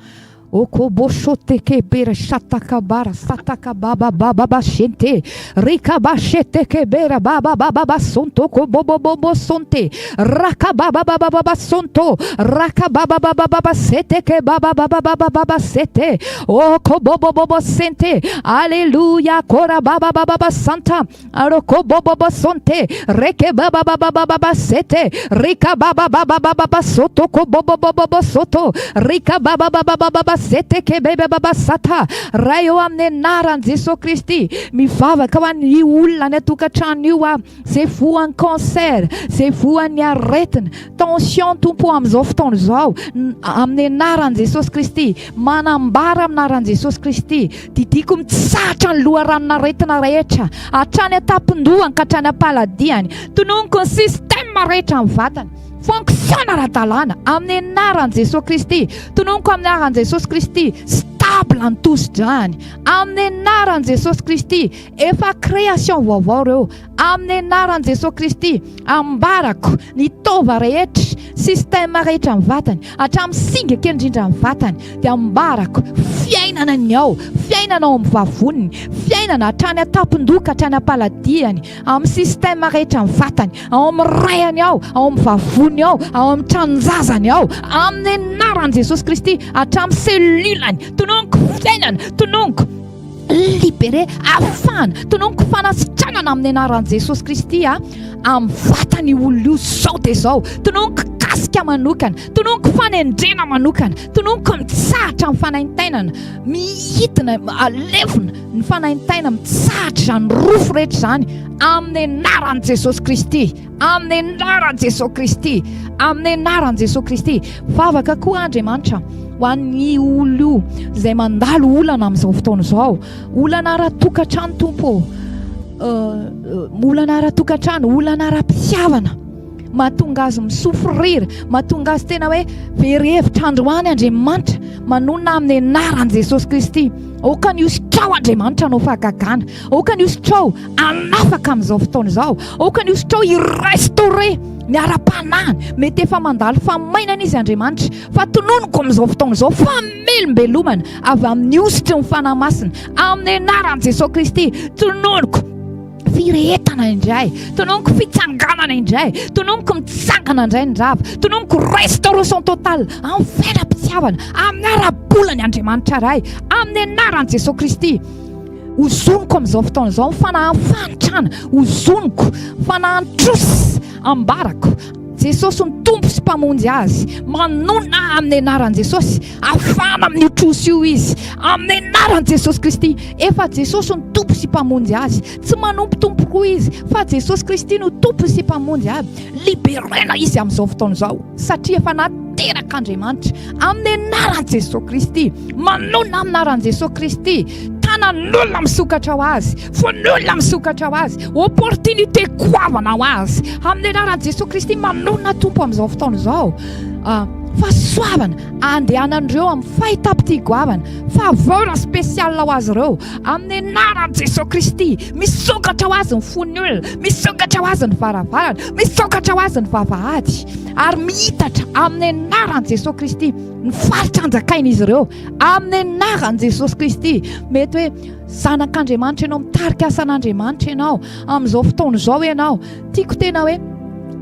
Okobo shoteke bera shatakabara satakababa baba shente rikaba sheteke bera baba baba sonto kobobobo sonte rakababa baba sonto rakababa baba seteke baba baba sete okobobo sente. Alleluia. Kora baba santa arokobobo sonte reke baba sete rikababa baba soto kobobo soto rikababa baba faha-7 raha eo amin'ny anaran'i Jesosy Kristy mivavaka ho an'ny olona ny atokantrano io zay voan'ny cancer, zay voan'ny aretina, tension tompo amin'izao fotoana izao amin'ny anaran'i Jesosy Kristy, manambara amin'ny anaran'i Jesosy Kristy, didiko mitsahatra ny loharanon'aretina rehetra hatrany an-tampon-dohany ka hatrany am-paladiany, tononiko ny sistema rehetra amin'ny vatany fonctionne ara-dalàna amin'ny anaran'i Jesosy Kristy, tononiko amin'ny anaran'i Jesosy Kristy stable ny tosi-drany amin'ny anaran'i Jesosy Kristy, efa création vaovao reo amin'ny anaran'i Jesosy Kristy, ambarako ny tova rehetra, sistema rehetra amin'ny vatany hatramin'ny singa kely indrindra amin'ny vatany, dia ambarako fiainana ny ao, fiainana ao amin'ny vavoniny, fiainana hatrany an-tampon-doha ka hatrany am-paladiany amin'ny sistema rehetra amin'ny vatany, ao amin'ny rayany ao, ao amin'ny vavoniny ao, ao amin'ny tranonjazany ao amin'ny anaran'i Jesosy Kristy, hatramin'ny selulany, tononiko fiainana, tononiko libéré afana, tononiko fanasitranana amin'ny anaran'i Jesosy Kristy amin'ny vatany olona io zao dia zao, tononiko kasika manokana, tononiko fanendrena manokana, tononiko mitsahatra amin'ny fanaintainana, mihitina alevina ny fanaintaina, mitsahatra izany rofo rehetra izany amin'ny anaran'i Jesosy Kristy, amin'ny anaran'i Jesosy Kristy, amin'ny anaran'i Jesosy Kristy. Vavaka koa Andriamanitra ho an'ny olona io izay mandalo olana amin'izao fotoana izao, olana ara-tokantrano tompo, olana ara-tokantrano, olana ara-pitiavana, mahatonga azy misofrira, mahatonga azy tena hoe very hevitra androany Andriamanitra manona amin'ny anaran'i Jesosy Kristy. Aokany ositrao Andriamanitra anao fahagagana, aokany ositrao anafaka amin'izao fotoana izao, aokany ositrao irestore ny ara-panahiny, mety efa mandalo famainana izy Andriamanitra, fa tononiko amin'izao fotoana izao famelombelomana avy amin'ny ositra ny fanahy masina amin'ny anaran'i Jesosy Kristy, tononiko firehetana indray, tononiko fitsanganana indray, tononiko mitsangana indray ny rava, tononiko restauration totale amin'ny fiainam-pitiavana amin'ny ara-bolany Andriamanitra ray amin'ny anaran'i Jesosy Kristy. Ozoniko amin'izao fotoana izao fanahy fanitrana, ozoniko fanahy trosy ambarako Jesosy ny tompo sy mpamonjy azy, manona amin'ny anaran'i Jesosy, afana amin'ny trosy io izy amin'ny anaran'i Jesosy Kristy, efa Jesosy ny tompo sy mpamonjy azy, tsy manompotompo koa izy fa Jesosy Kristy no tompo sy mpamonjy azy, liberena izy amin'izao fotoana izao satria efa nateraka Andriamanitra amin'ny anaran'i Jesosy Kristy, manona amin'ny anaran'i Jesosy Kristy, tanan'olona misokatra ho azy, fon'olona misokatra ho azy, opportunité goavana ho azy amin'ny anaran'i Jesosy Kristy, manona tompo amin'izao fotoana izao, fahasoavana andehanandreo amin'ny fahitampitigoavana, faveur spécial ho azy ireo amin'ny anaran'i Jesosy Kristy, misokatra ho azy ny fon'olona, misokatra ho azy ny varavarana, misokatra ho azy ny vavahady, ary mihitatra amin'ny anaran'i Jesosy Kristy ny faritra anjakaina izy ireo amin'ny anaran'i Jesosy Kristy. Mety hoe zanak'Andriamanitra ianao, mitarika asan'Andriamanitra ianao amin'izao fotoana izao, ianao tiako tena hoe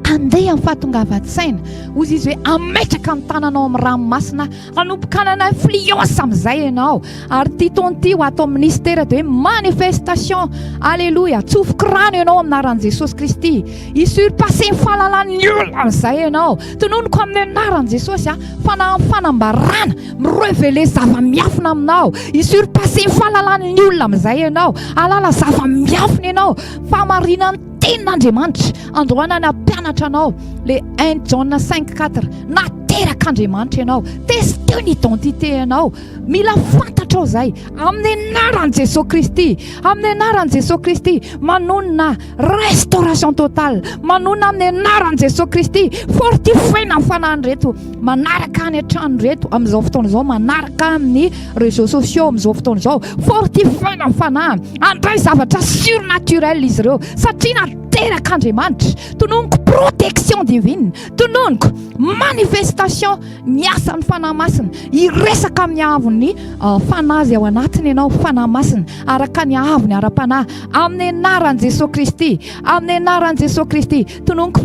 andeha amin'ny fahatongavan-tsaina, ozy izy hoe ametraka ny tananao amin'ny ranomasina, anompokanana influence amin'izay ianao, ary ty taonty ho atao ministera dia hoe manifestation, alleluia, tsofoka rano ianao amin'ny anaran'i Jesosy Kristy, isurpasse ny fahalalàn'ny olona amin'izay ianao, tononiko amin'ny anaran'i Jesosy fanambarana, mirevele zava-miafina aminao, isurpasse ny fahalalàn'ny olona amin'izay ianao, alala zava-miafina ianao, famarinany tenin'Andriamanitra, androana ny ampianatra anao le 1 Jean 5:4, naterak'Andriamanitra ianao, testeo ny identité ianao, mila fantatra ao zay amin'ny anaran'i Jesosy Kristy, amin'ny anaran'i Jesosy Kristy, manona restauration totale, manona amin'ny anaran'i Jesosy Kristy, fortifena amin'ny fanahiny reto, manaraka any an-trano reto amin'izao fotoana izao, manaraka amin'ny réseaux sociaux amin'izao fotoana izao, fortifena amin'ny fanahy, andray zavatra surnaturel izy ireo satria naterak'Andriamanitra, tononiko protection divine, tononiko manifestation, miasa ny fanahy masina, iresaka amin'ny avony fanazy ao anatiny ianao, fanahy masina araka ny avony ara-panahy amin'ny anaran'i Jesosy Kristy, amin'ny anaran'i Jesosy Kristy, tononiko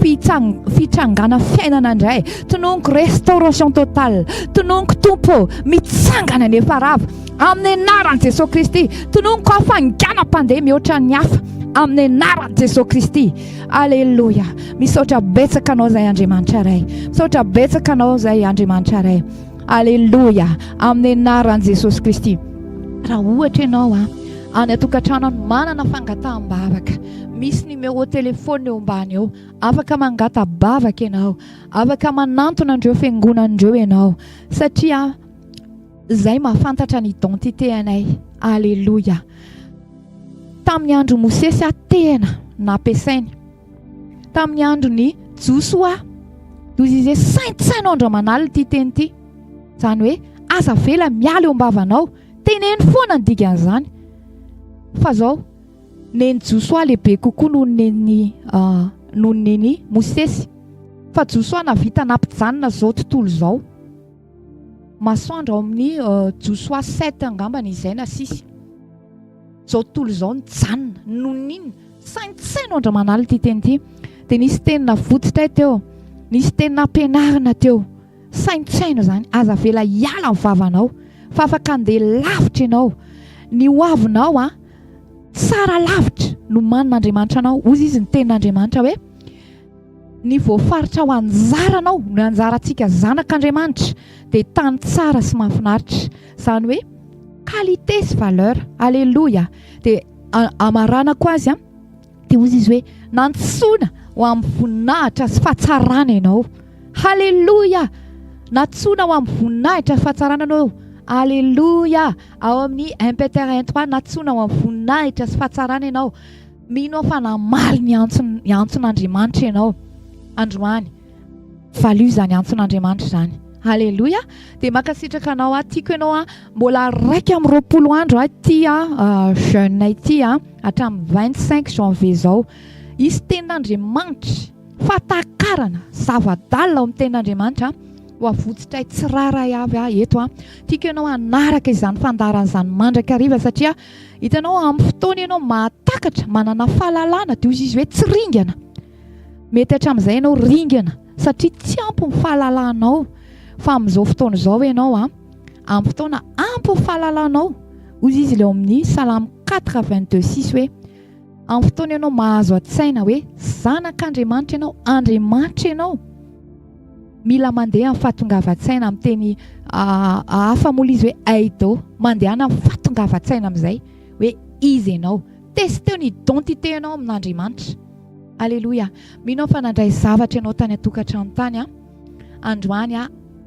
fitrangana fiainana indray, tononiko restauration totale, tononiko tompo mitsangana ny efa rava amin'ny anaran'i Jesosy Kristy, tononiko hafanganam-pandeha mihoatra ny hafa amin'ny anaran'i Jesosy Kristy. Alleluia. Misaotra betsaka anao zay Andriamanitra ray, misaotra betsaka anao zay Andriamanitra ray, Alleluia. Amin'ny anaran'i Jesosy Kristy. Raha ohatra ianao any atokantrano manana fangataham-bavaka, misy numéro téléphone eo ambany eo, afaka mangata-bavaka ianao, afaka manantona andreo fiangonanandreo ianao, satria izay mahafantatra ny identité anay. Alleluia. Tamin'ny andro Mosesy tena nampiasainy, tamin'ny andro ny Josoa toy izy saintsainao andro manala ity teny ity, izany hoe aza vela miala eo am-bavanao, teneny foana ny dikan'izany. Fa zao neny Josoa lehibe kokoa noho neny Mosesy, fa Josoa navita nampijanona zao tontolo zao. Masoandro ao amin'ny Josoa 7 angambany izay na 6. Zao tontolo zao nijanona noho n'iny saintsainao andro manala ity teny ity. Dia nisy teny navotsitra teo, nisy teny nampianarina teo, saintsainao zany, aza vela hiala amin'ny vavanao, fa afaka andeha lavitra ianao, ny hoavinao tsara lavitra no manin'Andriamanitra anao. Ozy izy ny tenin'Andriamanitra hoe ny voafaritra ho anjaranao no anjarantsika zanak'Andriamanitra dia tany tsara sy mahafinaritra, izany hoe qualité sy valeur. Alleluia. Dia amarana koa azy dia ozy izy hoe nantsoina ho amin'ny voninahitra sy fahatsarana ianao. Alleluia. Natsoina ho amin'ny voninahitra sy fahatsarana ianao. Alleluia. Ao amin'ny 1 Peter 1:3 natsoina ho amin'ny voninahitra sy fahatsarana ianao. Mino fa namaly ny antson'Andriamanitra ianao androany. Valio izany antson'Andriamanitra izany. Alleluia. Dia makasitraka anao tiako ianao mbola raiky amin'ny 20 andro ity jeune ity hatramin'ny 25 janvier zao. Izy tenin'Andriamanitra fatakarana zava-dalina ao amin'ny tenin'Andriamanitra ho avotsitray tsiraray avy eto tiako ianao anaraka izany fandaran'izany mandrakariva, satria hitanao amin'ny fotoana ianao mahatakatra manana fahalalana dia izy hoe tsy ringana. Mety hatramin'izay ianao ringana satria tsy ampy ny fahalalanao, fa amin'izao fotoana izao ianao amin'ny fotoana ampy ny fahalalanao. Ozy izy ileo amin'ny Salamy 82:6 hoe amin'ny fotoana ianao mahazo an-tsaina hoe zanak'Andriamanitra ianao, Andriamanitra ianao, mila mandeha amin'ny fahatongavan-tsaina amin'ny teny hafa mola izy hoe aido, mandehana amin'ny fahatongavan-tsaina amin'izay hoe izy ianao, testeo ny identité ianao amin'Andriamanitra. Alleluia. Mino fa nandray zavatra ianao tany atokantrano tany androany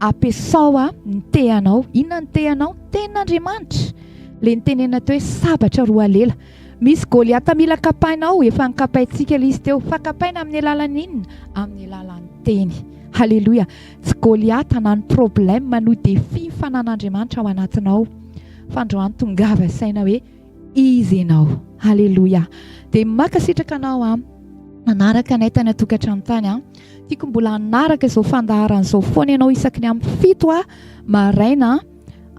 ampiasao ny tehanao. Inona ny tehanao? Tenin'Andriamanitra. Le nitenena teo hoe sabatra roa lela. Misy Goliata mila kapainao, efa nikapaintsika izy teo, fa kapaina amin'ny alalan'inona? Amin'ny alalan'ny teny. Halleluia. Tsy Goliata na ny problème no défi fanan'Andriamanitra ao anatinao, fa androany tongava saina hoe izy ianao. Halleluia. Dia makasitraka anao manaraka anay tany atokantrano tany tiako mbola anaraka izao fandaharan'izao foana ianao isaky ny amin'ny 7 maraina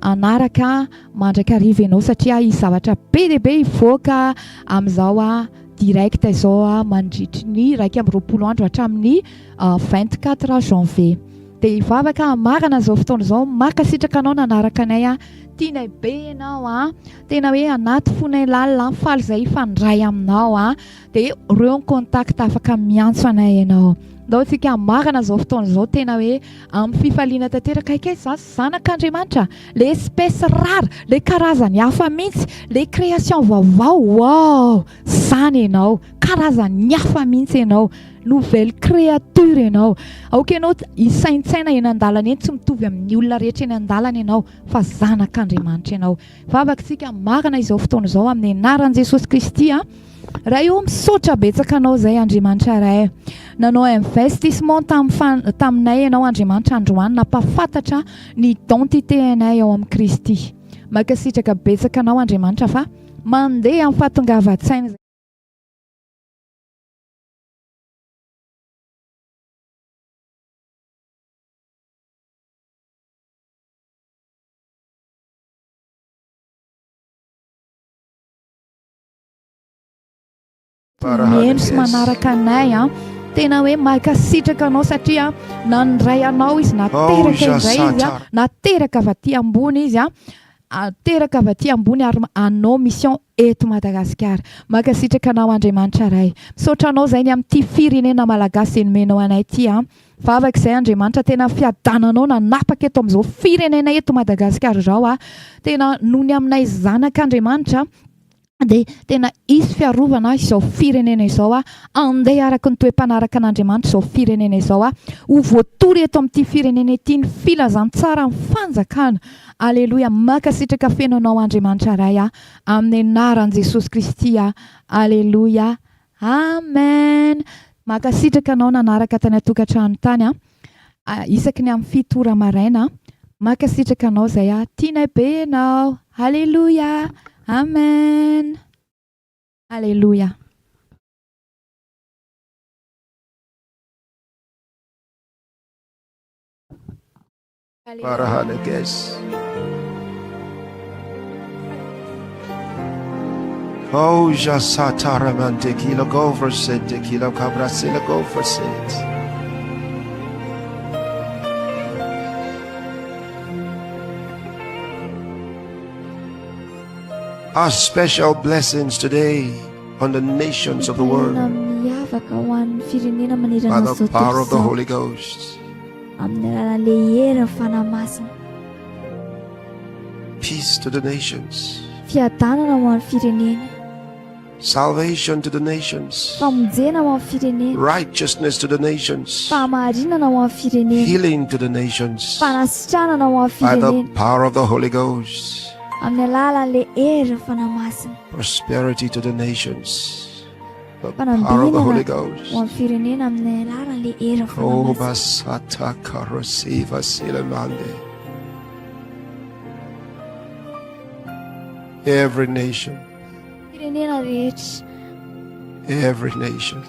anaraka mandrakariva ianao, satria izy zavatra be dia be hivoaka amin'izao direct izao mandritry ny 1 andro hatramin'ny 24 janvier. Dia hivavaka amarana izao fotoana izao, makasitraka anao nanaraka anay tianay be ianao tena hoe anaty fonay lalina faly izay ifandray aminao dia ireo ny contact afaka miantso anay ianao. Ndao tsika amarana izao fotoana izao tena hoe amin'ny fifaliana tanteraka aikaiza zanak'Andriamanitra, le espèce rare, le karazany hafa mihitsy, le création vaovao. Wow, zany ianao, karazany hafa mihitsy ianao, nouvelle créature ianao. Aoka ianao isaintsaina eny an-dalana eny, tsy mitovy amin'ny olona rehetra eny an-dalana ianao, fa zanak'Andriamanitra ianao. Vavaka tsika marana izao fotoana izao amin'ny anaran'i Jesosy Kristy raha io misaotra betsaka anao izay Andriamanitra ray, nanao investissement taminay ianao Andriamanitra androany, nampahafantatra ny identité anay ao amin'ny Kristy. Makasitraka betsaka anao Andriamanitra fa mandeha amin'ny fahatongavan-tsaina. Mieno sy manaraka anay tena hoe makasitraka anao, satria nandray anao izy, nateraka indray izy nateraka avy aty ambony izy teraka avy aty ambony ary anao mission eto Madagasikara. Makasitraka anao Andriamanitra ray, misaotra anao zay ny amin'ity firenena malagasy nomenao anay ity Vavaka izay Andriamanitra tena fiadananao nanapaka eto amin'izao firenena eto Madagasikara izao a. Tena nohony aminay zanak'Andriamanitra dia tena isy fiarovana izao firenena izao a. Andeha araka ny toe-panaraka an'Andriamanitra izao firenena izao a. Ho voatory eto amin'ity firenena ity ny filazantsara ny fanjakana. Aleloia. Makasitraka fenonao Andriamanitra ray a. Amin'ny anaran'i Jesosy Kristy a. Aleloia. Amen. Makasitraka anao nanaraka tany atokantrano tany a. Isaky ny amin'ny 7 ora maraina. Makasitraka anao zay a. Tiana be anao. Aleluia. Amen. Aleluia. Parahanages. Oh, Jasataramante kilo go for set, kilo cabrasilla go for set. Our special blessings today on the nations of the world by the power of the Holy Ghost. Peace to the nations. Salvation to the nations. Righteousness to the nations. Healing to the nations by the power of the Holy Ghost. Prosperity to the nations. The power of the Holy Ghost. Every nation. Every nation.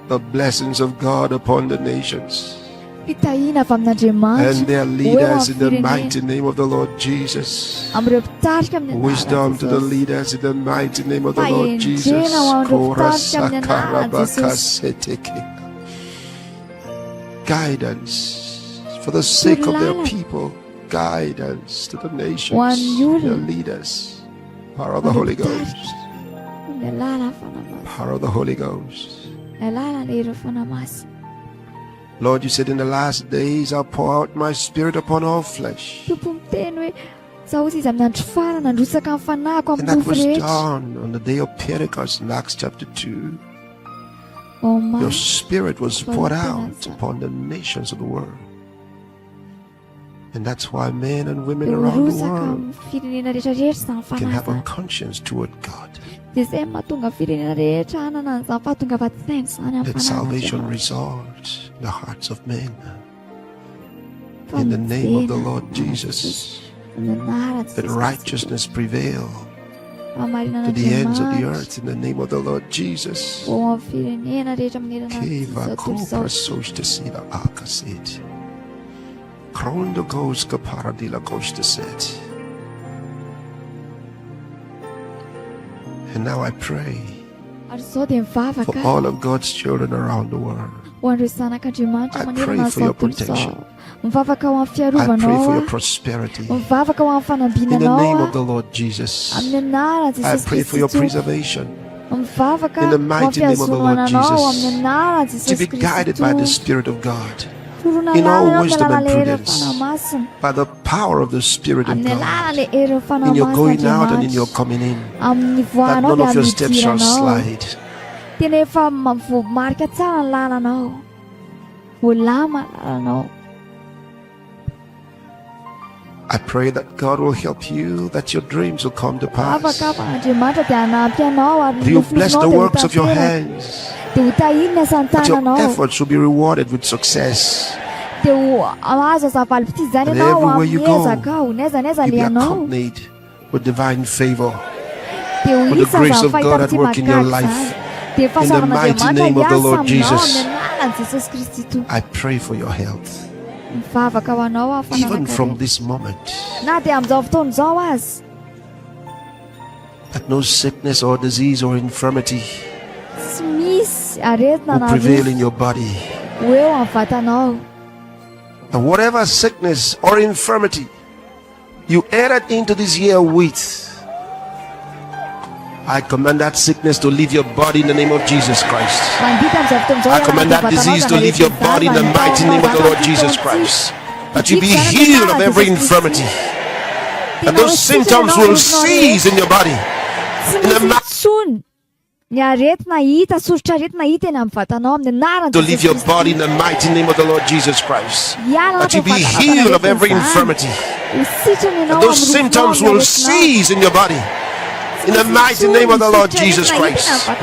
The blessings of God upon the nations and their leaders in the mighty name of the Lord Jesus. Wisdom to the leaders in the mighty name of the Lord Jesus. Guidance for the sake of their people. Guidance to the nations, their leaders. Power of the Holy Ghost. Power of the Holy Ghost. Lord, you said in the last days I'll pour out my spirit upon all flesh. And that was done on the day of Pentecost in Acts chapter 2. Your spirit was poured out upon the nations of the world. And that's why men and women around the world can have a conscience toward God. That salvation results in the hearts of men. In the name of the Lord Jesus. That righteousness prevail to the ends of the earth in the name of the Lord Jesus. And now I pray for all of God's children around the world. I pray for your protection. I pray for your prosperity. In the name of the Lord Jesus. I pray for your preservation. In the mighty name of the Lord Jesus. To be guided by the Spirit of God. In all wisdom and prudence. By the power of the Spirit of God. In your going out and in your coming in. That none of your steps shall slide. I pray that God will help you, that your dreams will come to pass. That you bless the works of your hands. That your efforts will be rewarded with success. And everywhere you go, you'll be accompanied with divine favor. With the grace of God at work in your life. In the mighty name of the Lord Jesus. I pray for your health. Even from this moment, that no sickness or disease or infirmity will prevail in your body. And whatever sickness or infirmity you entered into this year with, I command that sickness to leave your body in the name of Jesus Christ. I command that disease to leave your body in the mighty name of the Lord Jesus Christ. That you be healed of every infirmity. That those symptoms will cease in your body. To leave your body in the mighty name of the Lord Jesus Christ. That you be healed of every infirmity. That those symptoms will cease in your body. In the mighty name of the Lord Jesus Christ. That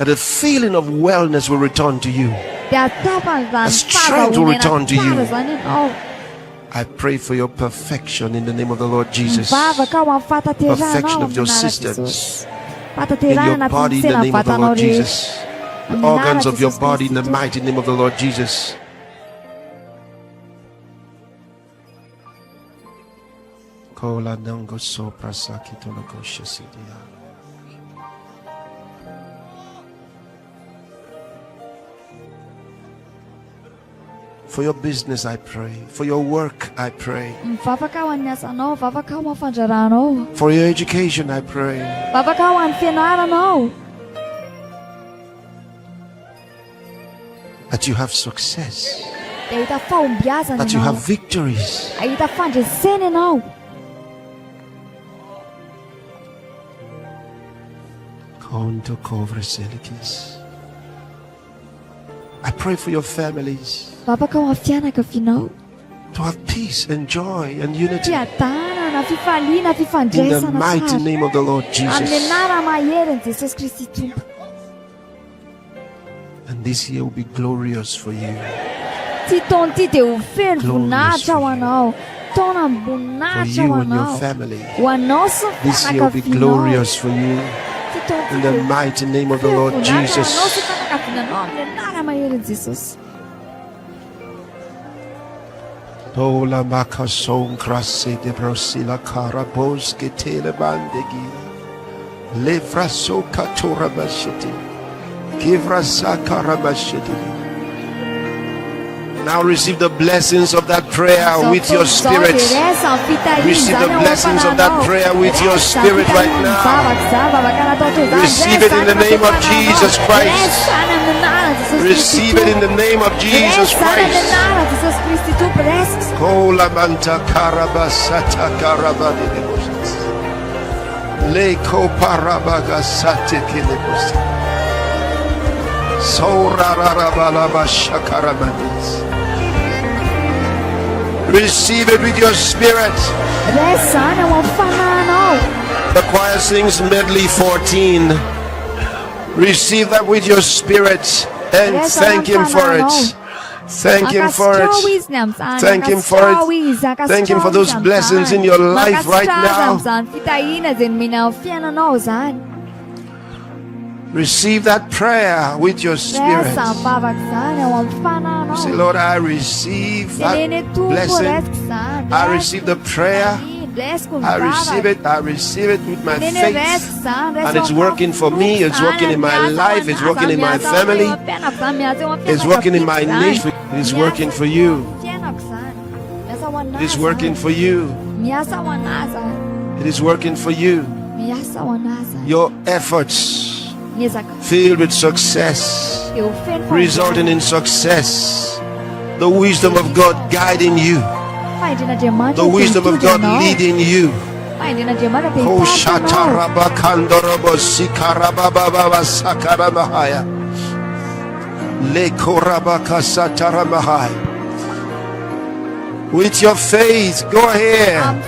the feeling of wellness will return to you. The strength will return to you. I pray for your perfection in the name of the Lord Jesus. Perfection of your systems. In your body in the name of the Lord Jesus. The organs of your body in the mighty name of the Lord Jesus. For your business I pray. For your work I pray. For your education I pray. That you have success. That you have victories. I pray for your families to have peace and joy and unity in the mighty name of the Lord Jesus. And this year will be glorious for you. Glorious for you and your family. This year will be glorious for you. In the mighty name of the Lord Jesus. Ola makason krasi de brosila karabos getele bandegi. Levra so katora bashiti. Kivra sakara bashiti. Now receive the blessings of that prayer with your spirit. Receive the blessings of that prayer with your spirit right now. Receive it in the name of Jesus Christ. Receive it in the name of Jesus Christ. Kola manta karabasata karabadi. Leko parabaga sate kilebos. Sorararabalabashakaramandis. Receive it with your spirit. The choir sings medley 14. Receive that with your spirit and thank Him for it. Thank Him for it. Thank Him for it. Thank Him for those blessings in your life right now. Receive that prayer with your spirit. Say, Lord, I receive that blessing. I receive the prayer. I receive it with my faith. And it's working for me. It's working in my life. It's working in my family. It's working in my nation. It's working for you. It is working for you. It is working for you. Your efforts filled with success, resulting in success. The wisdom of God guiding you. The wisdom of God leading you. With your faith, go ahead.